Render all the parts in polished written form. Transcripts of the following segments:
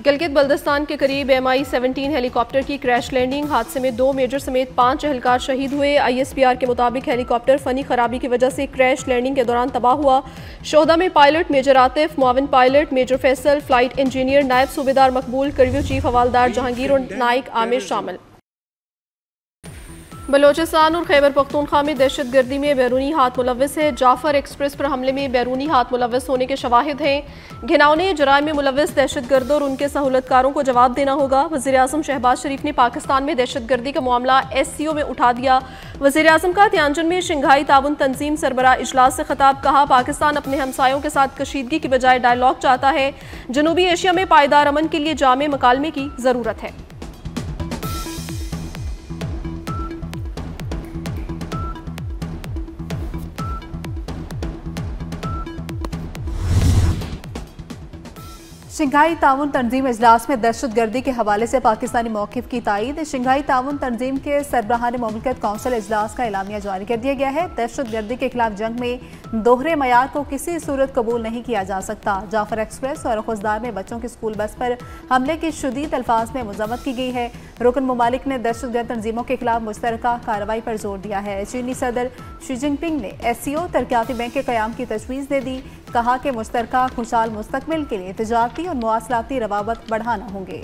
गिलगित बल्दिस्तान के करीब MI-17 helicopter की क्रैश लैंडिंग। हादसे में 2 मेजर समेत 5 एहलकार शहीद हुए। ISPR के मुताबिक हेलीकॉप्टर फनी खराबी की वजह से क्रैश लैंडिंग के दौरान तबाह हुआ। शोहदा में पायलट मेजर आतिफ, मुआविन pilot major Faisal, flight engineer नायब सूबेदार मकबूल, करव्यू चीफ हवालदार जहांगीर और नाइक आमिर शामिल। बलोचिस्तान और खैबर पख्तूनख्वा में दहशतगर्दी में बैरूनी हाथ मुलव्वस है। जाफर एक्सप्रेस पर हमले में बैरूनी हाथ मुलव्वस होने के शवाहिद हैं। घिनौने जराइम में मुलव्वस दहशतगर्दों और उनके सहूलतकारों को जवाब देना होगा। वज़ीर आज़म शहबाज शरीफ ने पाकिस्तान में दहशतगर्दी का मामला SCO में उठा दिया। वज़ीर आज़म का तियानजन में शंघाई ताउन तंजीम सरबराह इजलास से खिताब। कहा, पाकिस्तान अपने हमसायों के साथ कशीदगी की बजाय डायलॉग चाहता है। जनूबी एशिया में पायदार अमन के लिए जामे मकालमे की ज़रूरत है। शंघाई ताउन तंजीम इजलास में दहशतगर्दी के हवाले से पाकिस्तानी मौक़िफ़ की तायीद। शंघाई ताउन तंजीम के सरबराहान मुमलिकत कौंसिल इजलास का एलामिया जारी कर दिया गया है। दहशतगर्दी के खिलाफ जंग में दोहरे मयार को किसी सूरत कबूल नहीं किया जा सकता। जाफर एक्सप्रेस और खुजदार में बच्चों की स्कूल बस पर हमले की शदीद अल्फाज में मज़म्मत की गई है। रुकन ममालिक ने दहशतगर्द तंजीमों के खिलाफ मुश्तरका कार्रवाई पर जोर दिया है। चीनी सदर शी जिनपिंग ने SCO तरक्याती बैंक के क़याम की तजवीज़ दे दी। कहा कि मुश्तरका खुशहाल मुस्तकबिल के लिए तिजारती और मुआसलाती रवाबत बढ़ाना होंगे।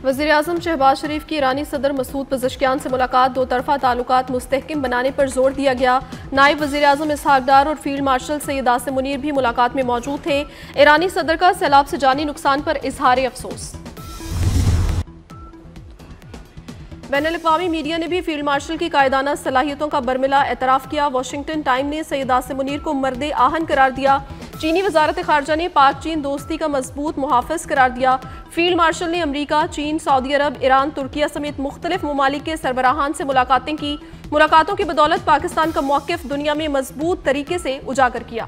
वज़ीर आज़म शहबाज शरीफ की ईरानी सदर मसूद पज़ेश्कियान से मुलाकात। 2 तरफ़ा ताल्लुकात मुस्तहकम बनाने पर जोर दिया गया। नायब वज़ीर आज़म इसहाक डार और फील्ड मार्शल सैयद आसिम मुनीर भी मुलाकात में मौजूद थे। ईरानी सदर का सैलाब से जानी नुकसान पर इजहार अफसोस। बैनुल-अक़वामी मीडिया ने भी फील्ड मार्शल की कायदाना सलाहियतों का बरमिला एतराफ़ किया। वाशिंगटन टाइम ने सैयद आसिम मुनीर को मर्दे आहन करार दिया। चीनी वजारत खारजा ने पाक चीन दोस्ती का मजबूत मुहाफ़िज करार दिया। फील्ड मार्शल ने अमरीका, चीन, सऊदी अरब, ईरान, तुर्किया समेत मुख्तलिफ ममालिक के सरबराहान से मुलाकातें की। मुलाकातों की बदौलत पाकिस्तान का मौक़िफ़ दुनिया में मजबूत तरीके से उजागर किया।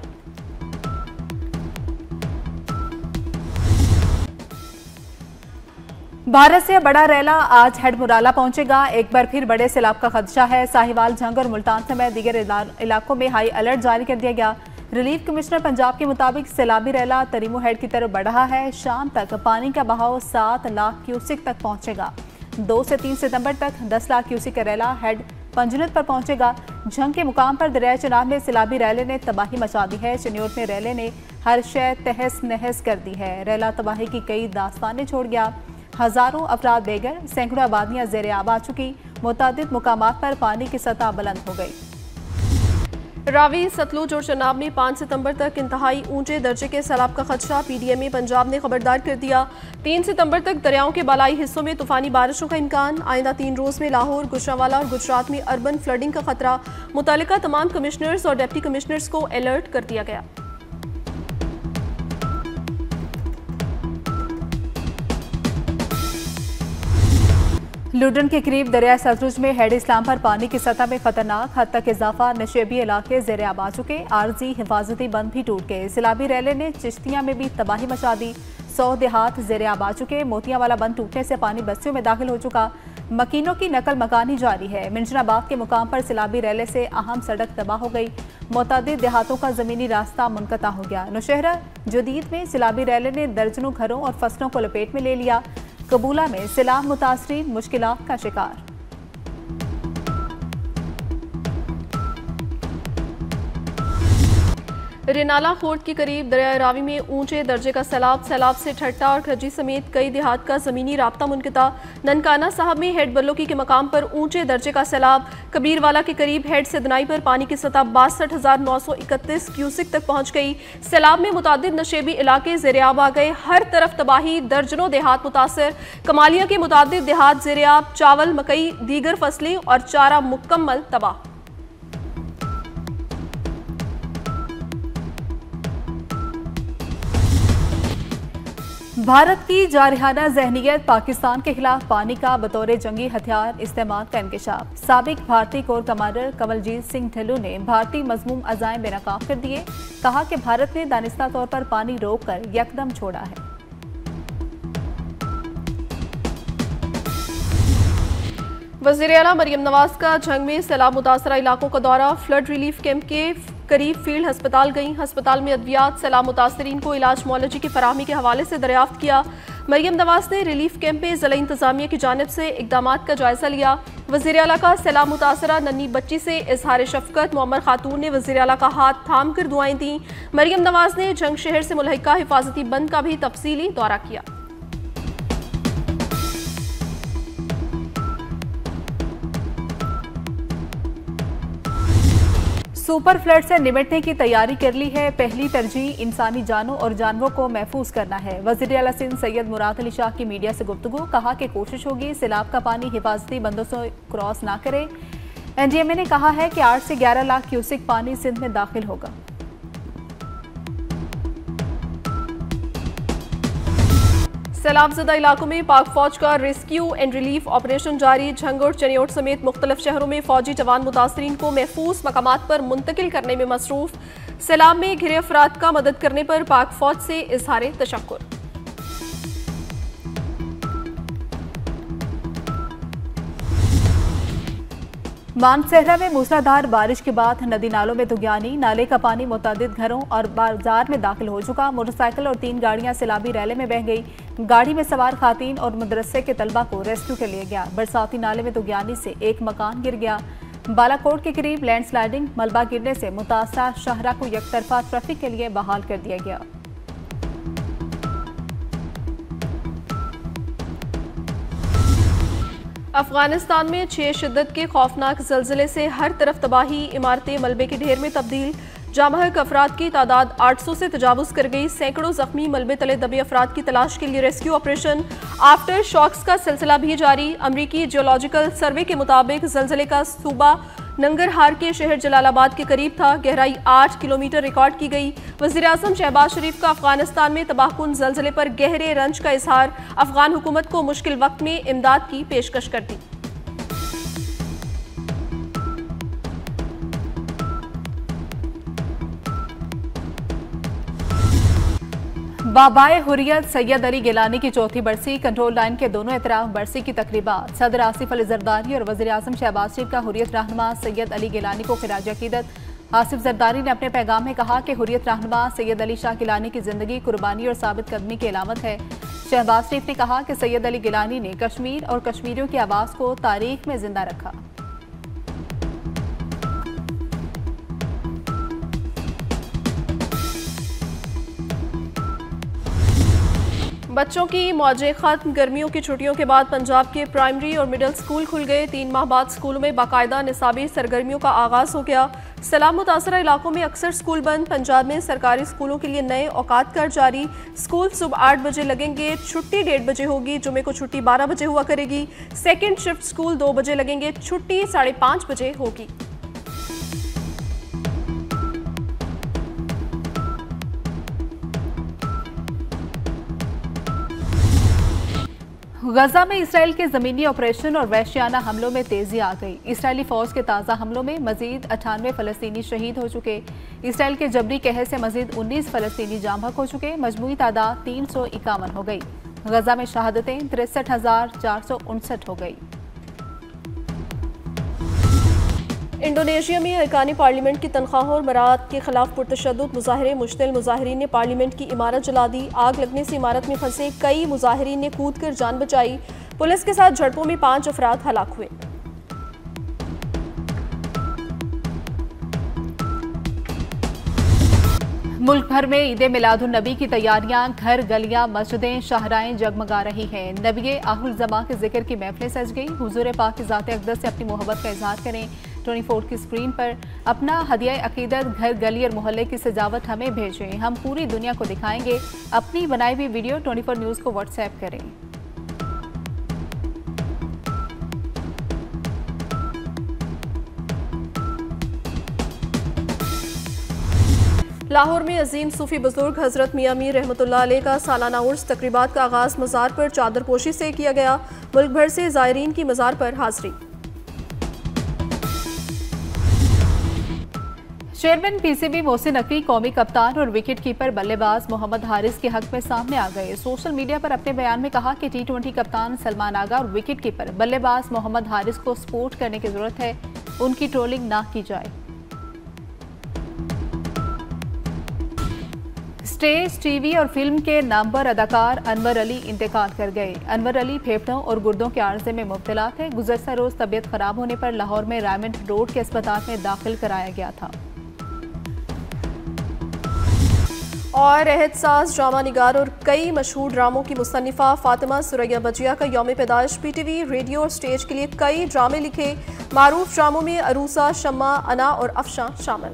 भारत से बड़ा रैला आज हेड मुराला पहुंचेगा। एक बार फिर बड़े सैलाब का खदशा है। साहिवाल, झंग और मुल्तान समेत दीगर इलाकों में हाई अलर्ट जारी कर दिया गया। रिलीफ कमिश्नर पंजाब के मुताबिक सैलाबी रैला तरीमो हेड की तरफ बढ़ रहा है। शाम तक पानी का बहाव 7 लाख क्यूसिक तक पहुंचेगा। 2 से 3 सितंबर तक 10 लाख क्यूसिक का रैला हेड पंजनत पर पहुंचेगा। झंग के मुकाम पर दरिया चनाब में सैलाबी रैले ने तबाही मचा दी है। चन्योट में रैले ने हर शय तहस नहस कर दी है। रैला तबाही की कई दास्तानें छोड़ गया। हजारों अफराद बेघर, सैकड़ों आबादियां ज़ेरे आब आ चुकी। मुतादिद मुकामात पर पानी की सतह बुलंद हो गई। रावी, सतलुज और चनाब में 5 सितंबर तक इंतहाई ऊंचे दर्जे के सैलाब का खदशा। PDMA पंजाब ने खबरदार कर दिया। 3 सितंबर तक दरियाओं के बालाई हिस्सों में तूफानी बारिशों का इम्कान। आइंदा 3 रोज़ में लाहौर, गुजरांवाला और गुजरात में अर्बन फ्लडिंग का खतरा। मुतल्लिका तमाम कमिश्नर्स और डिप्टी कमिश्नर्स को अलर्ट कर दिया गया। लुडन के करीब दरिया सतलुज में हेड इस्लाम पर पानी की सतह में खतरनाक हद तक इजाफा। नशेबी इलाके ज़ेरे आब आ चुके। आर्जी हिफाजती बंद भी टूट गए। सैलाबी रैले ने चिश्तिया में भी तबाही मचा दी। 100 देहात ज़ेरे आब आ चुके। मोतियावाला बंद टूटने से पानी बस्तियों में दाखिल हो चुका। मकीनों की नकल मकानी जारी है। मिंजनाबाद के मुकाम पर सैलाबी रैले से अहम सड़क तबाह हो गई। मुतअद्दिद देहातों का ज़मीनी रास्ता मुनक़ता हो गया। नौशहरा जदीद में सैलाबी रैले ने दर्जनों घरों और फसलों को लपेट में ले लिया। कबूला में सैलाब मुतासरीन मुश्किलात का शिकार। रेनाला खोर्ट के करीब दरिया रावी में ऊंचे दर्जे का सैलाब। सैलाब से ठट्टा और खजी समेत कई देहात का ज़मीनी राब्ता मुनक़ता। ननकाना साहब में हेड बल्लोकी के मकाम पर ऊंचे दर्जे का सैलाब। कबीरवाला के करीब हेड सिदनाई पर पानी की सतह 62,931 क्यूसिक तक पहुंच गई। सैलाब में मुतादिद नशेबी इलाके ज़ेरे आब आ गए। हर तरफ तबाही, दर्जनों देहात मुतासर। कमालिया के मुतादिद देहात ज़ेरे आब। चावल, मकई, दीगर फसलें और चारा मुकम्मल तबाह। भारत की जारहाना ज़हनियत, पाकिस्तान के खिलाफ पानी का बतौर जंगी हथियार इस्तेमाल का इंकशाफ। साबिक भारतीय कोर कमांडर कमलजीत सिंह ढिल्लों ने भारतीय मज़मूम अज़ाइम बेनकाब कर दिए। कहा कि भारत ने दानिस्ता तौर पर पानी रोक कर यकदम छोड़ा है। वज़ीर आला मरियम नवाज का झंग में सैलाब मुतासरा इलाकों का दौरा। फ्लड रिलीफ कैंप के करीब फील्ड अस्पताल गई। अस्पताल में अद्वियात सैलाब मुतासरीन को इलाज मुआलजे की फराहमी के हवाले से दरियाफ्त किया। मरियम नवाज ने रिलीफ कैंप में ज़िला इंतजामिया की जानिब से इकदाम का जायजा लिया। वज़ीर आला का सैलाब मुतासरा नन्ही बच्ची से इजहार शफकत। मोहम्मद खातून ने वज़ीर आला का हाथ थाम कर दुआएं दी। मरियम नवाज ने जंग शहर से मुल्हिका हिफाजती बंद का भी तफसीली दौरा किया। सुपर फ्लड से निपटने की तैयारी कर ली है। पहली तरजीह इंसानी जानों और जानवरों को महफूज करना है। वज़ीर आला सिंध सैयद मुराद अली शाह की मीडिया से गुफ्तगू। कहा कि कोशिश होगी सैलाब का पानी हिफाजती बंदों से क्रॉस ना करे। NDMA ने कहा है कि 8 से 11 लाख क्यूसिक पानी सिंध में दाखिल होगा। सैलाबज़दा इलाकों में पाक फौज का रेस्क्यू एंड रिलीफ ऑपरेशन जारी। झंग और चनियोट समेत मुख्तलिफ शहरों में फौजी जवान मुतासरीन को महफूज मकामात पर मुंतकिल करने में मसरूफ। सैलाब में घिरे अफराद का मदद करने पर पाक फौज से इजहार तशक्कुर। मानसहरा में मूसलाधार बारिश के बाद नदी नालों में तुगयानी। नाले का पानी मुतअद्दिद घरों और बाजार में दाखिल हो चुका। मोटरसाइकिल और 3 गाड़ियां सैलाबी रैले में बह गई। गाड़ी में सवार खातीन और मदरसे के तलबा को रेस्क्यू कर लिया गया। बरसाती नाले में तुगयानी से एक मकान गिर गया। बालाकोट के करीब लैंडस्लाइडिंग मलबा गिरने से मुतासरा शहरा को यकतरफा ट्रैफिक के लिए बहाल कर दिया गया। अफगानिस्तान में 6 शिद्दत के खौफनाक ज़लज़ले से हर तरफ तबाही। इमारतें मलबे के ढेर में तब्दील। जामहक अफराद की तादाद 800 से तजावुज़ कर गई। सैकड़ों जख्मी। मलबे तले दबे अफराद की तलाश के लिए रेस्क्यू ऑपरेशन। आफ्टर शॉक्स का सिलसिला भी जारी। अमरीकी जियोलॉजिकल सर्वे के मुताबिक ज़लज़ले का सूबा नंगरहार के शहर जलालाबाद के करीब था। गहराई 8 किलोमीटर रिकॉर्ड की गई। वज़ीर आज़म शहबाज शरीफ का अफगानिस्तान में तबाहकुन ज़लज़ले पर गहरे रंज का इजहार। अफगान हुकूमत को मुश्किल वक्त में इमदाद की पेशकश कर दी। बाबाए हुर्रियत सैयद अली गिलानी की चौथी बरसी। कंट्रोल लाइन के दोनों एतराफ बरसी की तकरीबात। सदर आसिफ अली जरदारी और वज़ीर आज़म शहबाज शरीफ का हुर्रियत रहनुमा सैयद अली गिलानी को खिराज अकीदत। आसिफ जरदारी ने अपने पैगाम में कहा कि हुर्रियत रहनुमा सैयद अली शाह गिलानी की जिंदगी कुर्बानी और साबित कदमी की अलामत है। शहबाज शरीफ ने कहा कि सैयद अली गिलानी ने कश्मीर और कश्मीरियों की आवाज़ को तारीख में जिंदा रखा। बच्चों की मौजें खत्म। गर्मियों की छुट्टियों के बाद पंजाब के प्राइमरी और मिडिल स्कूल खुल गए। 3 माह बाद स्कूलों में बाकायदा निसाबी सरगर्मियों का आगाज हो गया। सैलाब मुतासरा इलाकों में अक्सर स्कूल बंद। पंजाब में सरकारी स्कूलों के लिए नए औकात कर जारी। स्कूल सुबह 8 बजे लगेंगे। छुट्टी 1:30 बजे होगी। जुमे को छुट्टी 12 बजे हुआ करेगी। सेकेंड शिफ्ट स्कूल 2 बजे लगेंगे। छुट्टी 5:30 बजे होगी। गजा में इसराइल के ज़मीनी ऑपरेशन और वहशियाना हमलों में तेजी आ गई। इसराइली फौज के ताज़ा हमलों में मजीद 98 फ़लस्तीनी शहीद हो चुके। इसराइल के जबरी कहर से मजीद 19 फ़लस्तीनी जाम बहक हो चुके। मजमूई तादाद 351 हो गई। गजा में शहादतें 63,459 हो गई। इंडोनेशिया में अरकानी पार्लियामेंट की तनख्वाहों और मराहत के खिलाफ पुरतशद्दुद मुजाहरे। मुश्तिल मुजाहरीन ने पार्लियामेंट की इमारत जला दी। आग लगने से इमारत में फंसे कई मुजाहरीन ने कूद कर जान बचाई। पुलिस के साथ झड़पों में 5 अफराद हलाक हुए। मुल्क भर में ईद मिलादुन नबी की तैयारियां। घर गलियां मस्जिदें शाहराएं जगमगा रही हैं। नबी आहुल जमा के जिक्र की महफिलें सज गई। हुजूर पाक की ज़ात अक़दस से अपनी मोहब्बत का इजहार करें। 24 की स्क्रीन पर अपना हदिया अकीदत घर गली और मोहल्ले की सजावट हमें भेजें। हम पूरी दुनिया को दिखाएंगे। अपनी बनाई हुई वीडियो 24 न्यूज़ को व्हाट्सएप करें। लाहौर में अजीम सूफी बुजुर्ग हजरत मियां मीर रहमतुल्लाह अलैह का सालाना उर्स तकरीबात का आगाज मज़ार पर चादर पोशी से किया गया। मुल्क भर से ज़ायरीन की मज़ार पर हाजिरी। चेयरमैन पीसीबी मोहसिन नकवी कौमी कप्तान और विकेट कीपर बल्लेबाज मोहम्मद हारिस के हक में सामने आ गए। सोशल मीडिया पर अपने बयान में कहा कि टी20 कप्तान सलमान आगा और विकेट कीपर बल्लेबाज मोहम्मद हारिस को सपोर्ट करने की जरूरत है, उनकी ट्रोलिंग ना की जाए। स्टेज, टीवी और फिल्म के नामवर अदाकार अनवर अली इंतकाल कर गए। अनवर अली फेफड़ों और गुर्दों के आर्जे में मुब्तला थे। गुज़श्ता रोज तबीयत खराब होने पर लाहौर में रायमंड रोड के अस्पताल में दाखिल कराया गया था। और एहतसास ड्रामा निगार और कई मशहूर ड्रामों की मुसन्निफा फातिमा सुरैया बजिया का यौम पैदाइश। पीटीवी, रेडियो और स्टेज के लिए कई ड्रामे लिखे। मारूफ ड्रामों में अरूसा, शम्मा, अना और अफशां शामिल।